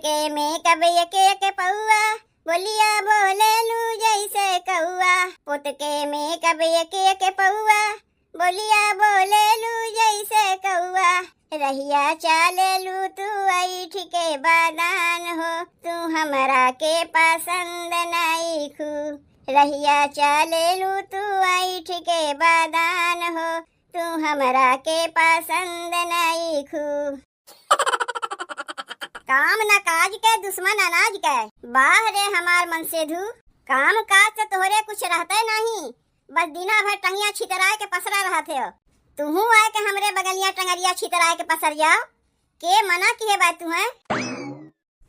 पुतके में कब एक पौआ, बोलिया बोले लू जैसे कौआ। पुतके में कब एक पौआ, बोलिया बोले लू जैसे कौआ। रहिया चाले लू तू ऐठ के बादान हो, तू हमरा के पसंद नहीं खू। रहिया चाले लू तू ऐठ के बादान हो, तू हमरा के पसंद नहीं खू। काम न काज के दुश्मन अनाज के, बाहरे हमार मन से धू। काम काज से तोहरे कुछ रहते नहीं, बस दिना भर टंगिया छितराए के पसरा रहते हो। तुहू आए के हमरे बगलिया टंगरिया छितराए के पसर जाओ। के मना किए बात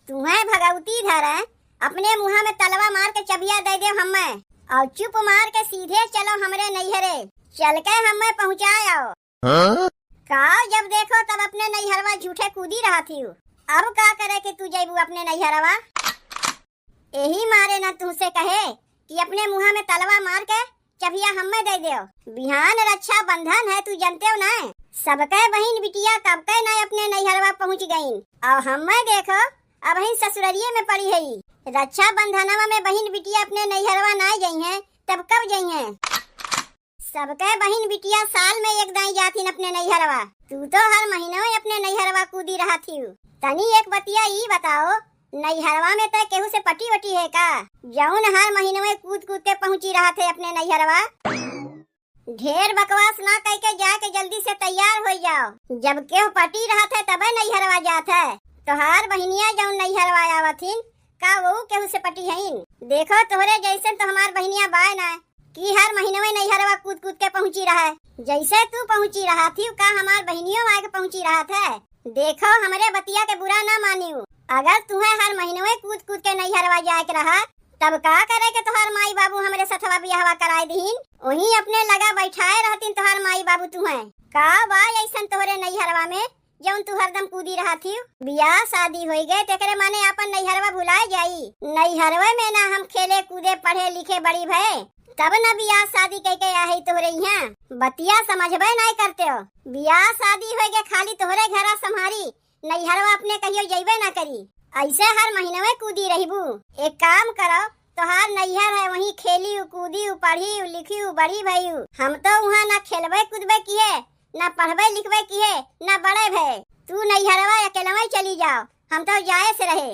तुम्हें भगवती धरे, अपने मुँह में तलवा मार के चबिया दे दे हमें, और चुप मार के सीधे चलो हमरे नैहरे, चल के हमें पहुँचाओ। का जब देखो तब अपने नैहरवा झूठे कूदी रहा थी। अब का करे कि तू जैबू अपने नैहरवा? यही मारे न तुमसे कहे कि अपने मुँह में तलवा मार के चबिया हमें दे दो। बिहान रक्षा बंधन है, तू जानते हो ना। सबके बहन बिटिया कब के न अपने नैहरवा पहुँच गयी, और हमें देखो अब ही ससुररिये में पड़ी है। रक्षा बंधनवा में बहन बिटिया अपने नैहरवा ना गई है, तब कब गई है? सबके बहन बिटिया साल में एक दाई जाती अपने नैहरवा। तू तो हर महीने अपने नैहरवा कूदी रहा थी। तनी एक बतिया ई बताओ, नैहरवा में तो केहू से पटी वटी है का, जौन हर महीने में कूद कूद के पहुँची रहा थे अपने नैहरवा? ढेर बकवास ना कह के जाके जल्दी से तैयार हो जाओ। जब केहू पटी रहा थे तबे नैहरवा जात है। तो हर बहनिया जौन नैहरवा आवथिन का वो केहू से पटी है? देखो तोहरे जैसे तो हमार बहनिया बाय ना कि हर महीने में नैहरवा कूद कूद के पहुँची रहा है। जैसे तू पहुँची रहा थी का हमार बहनियों आके पहुँची रहा था। देखो हमरे बतिया के बुरा ना मानियो, अगर तुम्हें हर महीने में कूद कूद के नैहरवा जाए के रहा, तब का करे के तोहर माई बाबू हमरे सथवा बियाहवा कराए दीन, वहीं अपने लगा बैठाए रहतीन तोहर माई बाबू। तुम्हें का बा ऐसन तोहरे नैहरवा में जौन तू हरदम कूदी रहा थी? बियाह शादी हो गए तेकरे माने अपन नैहरवा भुलाए जाई। नैहरवा में ना हम खेले कूदे पढ़े लिखे बड़ी भय, तब न बियाह शादी कह के आई तोहरे यहाँ। बतिया समझबे नहीं करते हो। बियाह शादी हो गए खाली तोहरे घरा संभारी, नैहरवा अपने कहियो जइबे ना करी। ऐसे हर महीने में कूदी रहीबू। एक काम करो, तोहार नैहर है वहीं खेली कूदी पढ़ी लिखी बड़ी भई। हम तो वहाँ ना खेलबे कूदबे किए, ना पढ़बे लिखबे किए, ना बड़े भय। तू नैहरवा अकेले चली जाओ, हम तो जाए से रहे।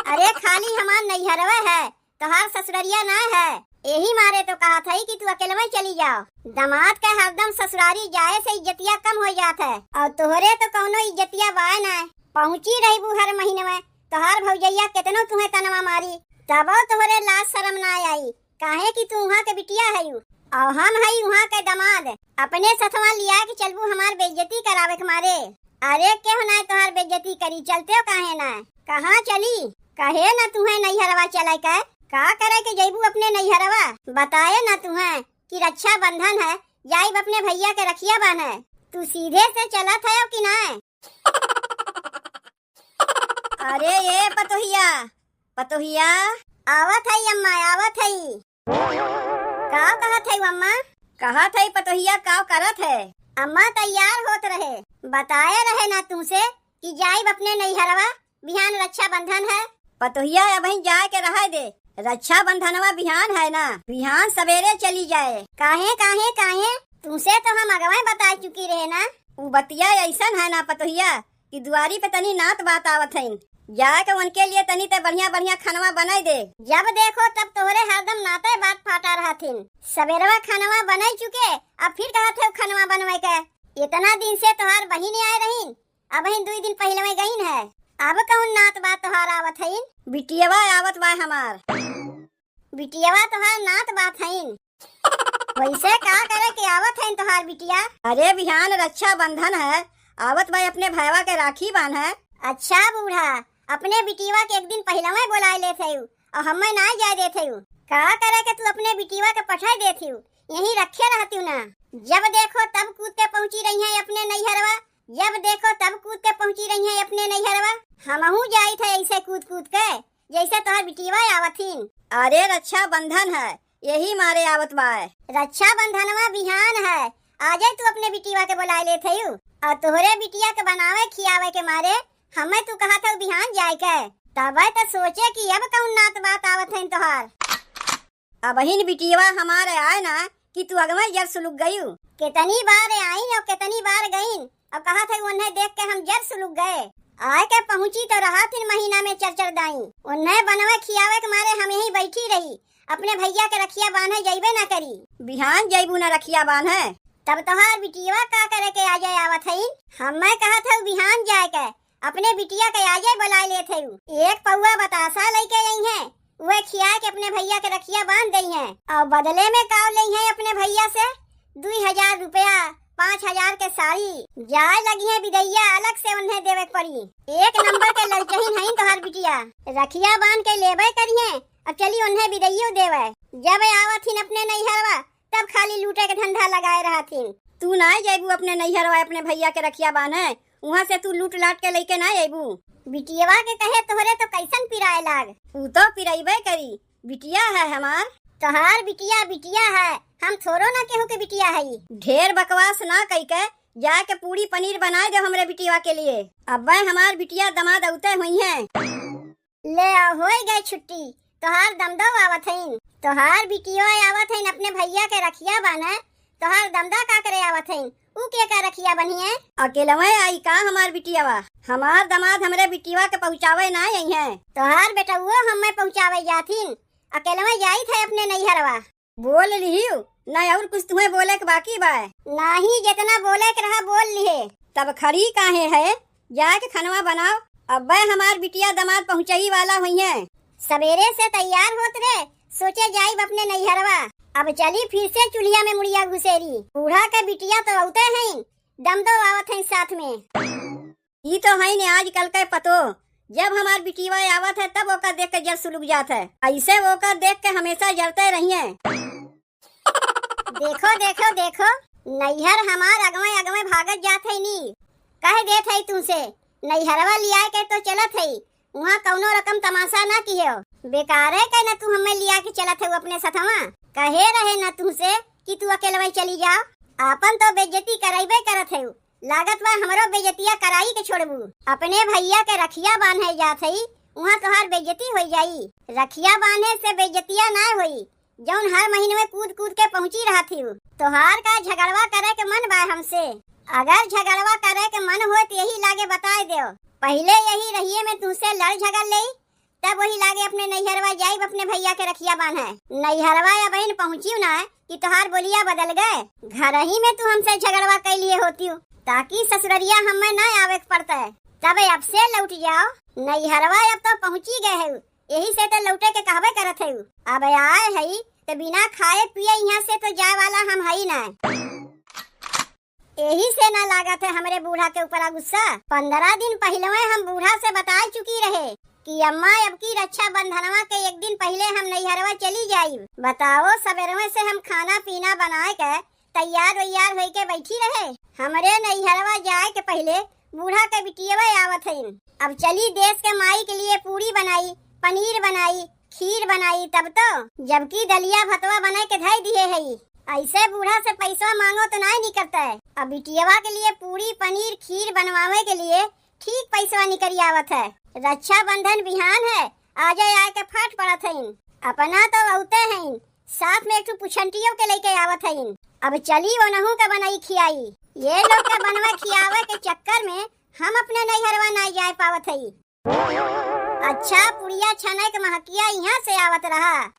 अरे खाली हमार नैहरवा है, तोहार ससुररिया ना है। यही मारे तो कहा था कि तू अकेले में चली जाओ। दामाद का हरदम ससुरारी जाए से इज्जतिया कम हो जाता है, और तोहरे तो कौनो इज्जतिया बाय ना पहुँची रही हर महीने में। तोहार भौजैया कितनो तुम्हें तनवा मारी, तब तोहरे लाज शर्म ना आई। काहे कि तू वहाँ के बिटिया है और हम है वहाँ के दामाद। अपने सथवा लिया के चलबू हमार बेइज्जती करावे के मारे। अरे क्यों ना तोहार बेइज्जती करी, चलते हो काहे ना? कहाँ चली? कहे ना तुम्हें नैहरवा चले का करे के जैबू अपने नैहरवा? बताए ना तुम्हें कि रक्षा बंधन है, जाइब अपने भैया के रखिया बन है। तू सीधे से चला था कि ना? अरे ये पतोहिया आवत है अम्मा, आवत है। का कहत है अम्मा? कहत है पतोहिया का करत है? अम्मा तैयार होत रहे, बताए रहे ना तुमसे कि जाइब अपने नैहरवा, बिहान रक्षा बंधन है। पतोहिया अब जाए के रह दे, रक्षा बंधनवा बिहान है ना, बिहान सवेरे चली जाए। काहे तुमसे तो हम अगवे बता चुकी रहे ना। वो बतिया ऐसन है ना पतोहिया कि दुआरी पे तनी नात बात आवत है, जाके उनके लिए तनी ते बढ़िया बढ़िया खानवा बनाई दे। जब देखो तब तोहरे हरदम नाते बात फाटा रहा थी। सवेरवा खानवा बनाई चुके, अब फिर कहा थे खानवा बनवाए के। इतना दिन से तोहार बहिनी आए रही, अब 2 दिन पहले में गईन है। अब कौन नात बात तोहार आवत है? बिटियावा आवत बा हमार। बिटियावा तोहार नात बात है, वैसे का करे के आवत है तोहार बिटिया? अरे बिहान रक्षा बंधन है, आवत बा अपने भाईवा के राखी बांध है। अच्छा बूढ़ा, अपने बिटिया के एक दिन पहले में बुलाए ले थे और हमें ना जाए दे थे। का करे के तू अपने बिटिया के पठाई दे थी, यहीं रखे रहती ना। जब देखो तब कूद के पहुँची रही है अपने नैहरवा, जब देखो तब कूद के पहुँची रही है अपने नैहरवा। हमहू जाई थे ऐसे कूद कूद के जैसे तोहर बिटिया आवथिन। अरे रक्षा बंधन है, यही मारे आवत बा। रक्षा बंधनवा बिहान है, आजे तू अपने बिटिया के बुलाए ले थे और तोहरे बिटिया के बनावे खियावे के मारे हमें तू कहा था बिहान जाए के, तब तो सोचे कि अब कौन नात बात आवत है तोहार। अब हिन बिटिया हमारे आए ना कि तू अगमे जर सुलुक गई। कितनी बार आई और कितनी बार गई, अब कहा था उन्हें देख के हम जर सुलुक गए। आए के पहुंची तो रहा 3 महीना में चरचर दाई। उन्हें बनवे खियावे के मारे हम यही बैठी रही, अपने भैया के रखिया बांधे जइबे न करी। बिहान जइबू न रखिया बांधे, तब तोहार बिटिया का करे के आ जाए आवत है। हमें कहा था बिहान जाए के अपने बिटिया के आ जाए बुला ले थे। एक पौआ बतासा लेके आई है, वह खिया के अपने भैया के रखिया बांध दी है और बदले में काव ली है अपने भैया से 2000 रुपया, 5000 के साड़ी जाए लगी है विदैया अलग से उन्हें देवे पड़ी। एक नंबर के लड़कहीन है तोहार बिटिया, रखिया बांध के लेबे करिए। अब चली उन्हें विदैयो देवे। जब आवत थी अपने नैहरवा तब खाली लूटे के धंधा लगाए रहा थी। तू ना जइबू अपने नैहरवा अपने भैया के रखिया बांधे, वहाँ से तू लूट लाट के लेके ना जइबू। बिटियावा के कहे तोहरे तो कैसन पिराए लाग। तू तो पिराइबे करी, बिटिया है हमार। तोहार बिटिया बिटिया है, हम थोड़ो ना केहू के बिटिया है। ढेर बकवास ना कई के जाके पूरी पनीर बना दे हमरे बिटिया के लिए। अब हमार बिटिया दमाद औते हुई है। ले हो गए छुट्टी, तोहार दमदो आवत है। तोहार बिटिया आवत है अपने भैया के रखिया बांधे, तोहार दमदा का करे आवत है। ऊ के का रखिया बनी है, अकेला आई का हमार बिटियावा। हमार दमाद हमरे बिटिया के पहुँचावे ना आई है। तोहार बेटा वो हमें पहुँचावे जाथिन, अकेला जाई थे अपने नैहरवा। बोल लिहियो ना और कुछ तुम्हें बोले के बाकी बा? नहीं, जितना बोले के रहा बोल लिए। तब खड़ी काहे है, जाके खनवा बनाओ। अब हमार बिटिया दमाद पहुँचाई वाला हुई है। सवेरे से तैयार होत रे, सोचे जाइब अपने नैहरवा। अब चली फिर से चूल्हा में मुड़िया घुसेरी। बूढ़ा के बिटिया तो औते हैं, दम दो आवत हैं साथ में। ये तो है ने आज कल के पतो, जब हमार बिटिया आवत है तब ओका देख के जर सुलग जात है। ऐसे ओका देख के हमेशा जरते रहिए। देखो देखो देखो, नैहर हमार अगवे अगवे भागत जात है नी। कह देत है तुमसे नैहरवा लिया के तो चलत है, वहाँ कौनो रकम तमाशा ना कियो। बेकार है कि न तू हमें लिया के चलत है अपने साथवा। कहे रहे न तुमसे कि तू अकेले चली जाओ। आपन तो बेइज्जती कराइबे करत है, लागत बा हमरो बेइज्जतिया कराई के छोड़बू। अपने भैया के रखिया बांधे जात है, वहाँ तोहार बेइज्जती हो जाई। रखिया बांधे से बेइज्जतिया ना होई, जौन हर महीने में कूद कूद के पहुँची रहा थी। तोहार का झगड़वा करे के मन बा हमसे। अगर झगड़वा करे के मन हो तो यही लागे बताए दो। पहले यही रहिए में तुमसे लड़ झगड़ ले, तब वही लागे अपने नैहरवा जाइब अपने भैया के रखिया बांधे। नैहरवा या बहन पहुँची ना कि तोहार बोलिया बदल गए। घर ही में तू हमसे झगड़वा कर लिए होती हो, ताकि ससुररिया हमें ना आवे पड़ता है। तब अब से लौट जाओ। नैहरवा अब तो पहुँची गए है, यही से तो लौटे के कहबे करत है। अब आए है तो बिना खाए पिए यहाँ से तो जाए वाला हम है ना। यही से ना लागत है हमरे बूढ़ा के ऊपर गुस्सा। 15 दिन पहले हम बूढ़ा से बता चुकी रहे कि अम्मा अब की रक्षा बंधनवा के एक दिन पहले हम नैहरवा चली जाई। बताओ सवेरे से हम खाना पीना बनाए के तैयार वैयार हो के बैठी रहे। हमरे नैहरवा जाए के पहले बूढ़ा के बिटिया आवत है। अब चली देश के माई के लिए पूरी बनाई, पनीर बनाई, खीर बनाई, तब तो जबकि दलिया भतवा बना के धई दिए है। ऐसे बूढ़ा से पैसा मांगो तो नहीं निकलता है। अब बिटिया के लिए पूरी पनीर खीर बनवावे के लिए ठीक पैसा निकल आवत है। रक्षा बंधन बिहान है, आजे आके फट पड़त है। अपना तो औते हैं, साथ में एक पुछंटियों के लेके आवत है। अब चली वो नहू के बनाई खियाई। ये लोग के बनवा खियावे के चक्कर में हम अपने नैहरवा नहीं जा पावत है। अच्छा पुड़िया छने के महकिया यहाँ से आवत रहा।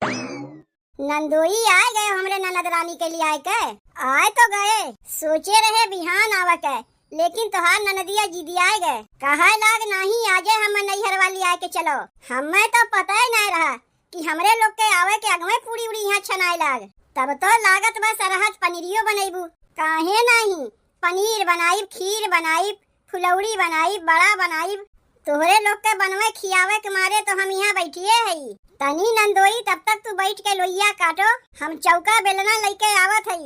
नंदोई आ गए हमरे ननद रानी के लिए आए तो गए। सोचे रहे बिहान आवे के, लेकिन तोहार ननदिया जीदी आए गए। कहा लाग नहीं आजे हम नैहरवा ले आए के चलो। हमें तो पता ही नहीं रहा कि हमरे लोग के आवे के अगवे पूरी उड़ी यहाँ छनाए लाग। तब तो लागत बस सरहज पनीरियो बनाईबू। काहे नहीं, पनीर बनाई, खीर बनाई, फुलौड़ी बनाई, बड़ा बनाई। तोहरे लोग के बनवे खियावे के मारे तो हम यहाँ बैठिए है। तनी नंदोई तब तक तू बैठ के लोइया काटो, हम चौका बेलना लेके आवत है।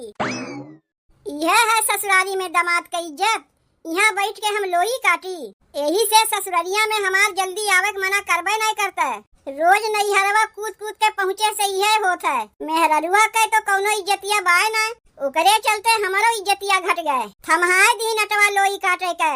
यह है ससुरारी में दामाद का इज्जत, यहाँ बैठ के हम लोई काटी। यही से ससुरारिया में हमार जल्दी आवे के मना करबे नहीं करता है। रोज नैहरवा कूद कूद के पहुँचे से यह होता है। मेहररुआ के तो कौनो इज्जतिया बाय ना, ओकरे चलते हमारो इज्जतिया घट गए। थमहाए दिन अटवा लोई काटे के।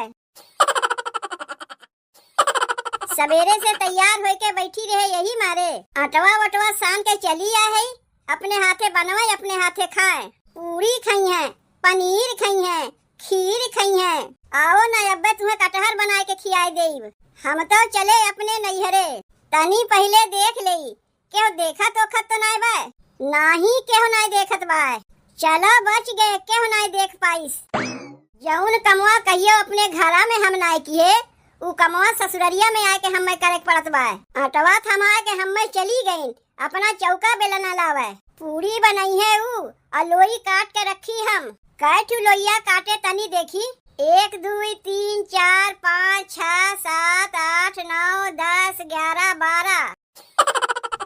सवेरे से तैयार होके बैठी रहे यही मारे। आटवा वटवा सान के चली आ है, अपने हाथे बनवाए अपने हाथे खाए। पूरी खाई है, पनीर खाई है, खीर खाई है। आओ ना अब्बे तुम्हें कटहर बना के खियाई देब। हम तो चले अपने नैहरे। तनी पहले देख ले क्यों देखत ओखत तो नहीं बा, नाही क्यों नहीं देखत बा। चलो बच गए क्यों नहीं देख पाइस। जौन कमवा कहियो अपने घरा में हम नहीं किए, उ कमवा ससुररिया में आके हमें करे पड़त बा। आटवा थमा के हमें चली गई, अपना चौका बेलना लावे। पूरी बनाई है उ और लोई काट के रखी हम। कैठू लोइया काटे तनी देखी। 1 2 3 4 5 6 7 8 9 10 11 12।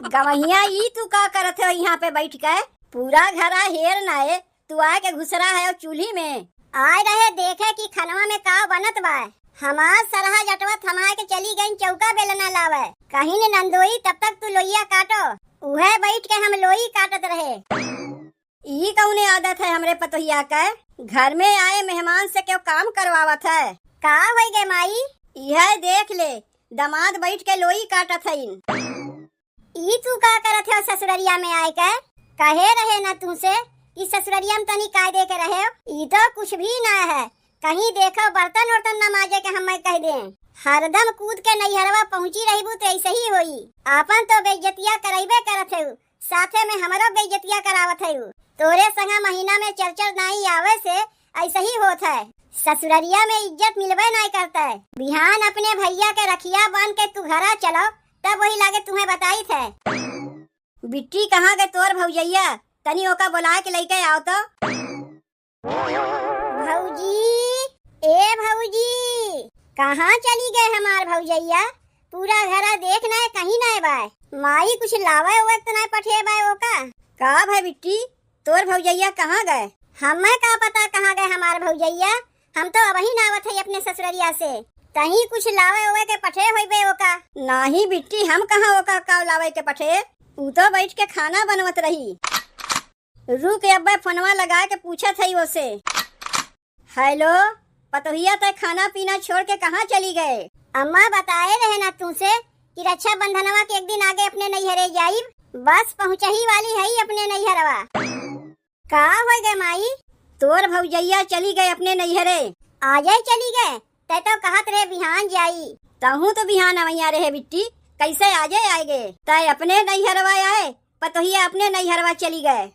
गवहिया ई तू का करत है यहाँ पे बैठ के? पूरा घरा हेर ना है, तू आके घुसरा है चूल्ही में। आए रहे देखे कि खनवा में का बनत बा। हमार सरहा जटवा थमा के चली गई चौका बेलना लावे। कहीं ने नंदोई तब तक तू लोइया काटो। उहे बैठ के हम लोई काटत रहे। ई कौने आदत है हमरे पतोहिया के? घर में आए मेहमान से क्यों काम करवावत है? का हो गए माई? यह देख ले, दामाद बैठ के लोई काटत है। ई तू का करत है ससुररिया में आए के? कहे रहे ना तुमसे कि ससुररिया में तनी कायदे के रहे। ई तो कुछ भी ना है। कहीं देखो बर्तन वर्तन न माजे के हमें कह दे। हरदम कूद के नैहरवा पहुँची रहीबू तो ऐसे ही होई। आपन तो बेइज्जतिया करैबे करत है, साथे में हमरो बेइज्जतिया करावत है। तोरे संगा महीना में चर्चा नहीं आवे से ऐसा ही होत है। ससुररिया में इज्जत मिलबे नहीं करता है। बिहान अपने भैया के रखिया बन के तू घरा चलो, तब वही लागे तुम्हें बताई थे। बिट्टी कहाँ गए तोर भौजैया? तनी ओका बुला के लेके आओ तो। भौजी, ए भौजी, कहाँ चली गए हमार भौजैया? पूरा घरा देख ना कहीं ना बाय। माई कुछ लावे हुए तो नहीं पठे बाय ओका। का भाई बिट्टी, तोर भौजैया कहाँ गए? हमें का पता कहाँ गए हमार भौजैया। हम तो अब ही नावत है अपने ससुररिया से। कहीं कुछ लावे हुए के पठे हुई बे ओका। नहीं बिट्टी, हम कहाँ ओका का लावे के पठे। ऊ तो बैठ के खाना बनवत रही। रुक अब्बे फोनवा लगा के पूछा थी उसे। हेलो पतोहिया, तय खाना पीना छोड़ के कहाँ चली गए? अम्मा बताए रहे ना तुमसे कि रक्षा बंधनवा के एक दिन आगे अपने नैहरे जाइब। बस पहुँच ही वाली है अपने नैहरवा। का हो गए माई? तोर भौजैया चली गए अपने नैहरे। आज ही चली गए? तय तो कहत रहे बिहान जाई। तहू तो बिहान अवैया रहे बिट्टी, कैसे आजे आएगे? तय अपने नैहरवा आए, पतोहिया अपने नैहरवा चली गए।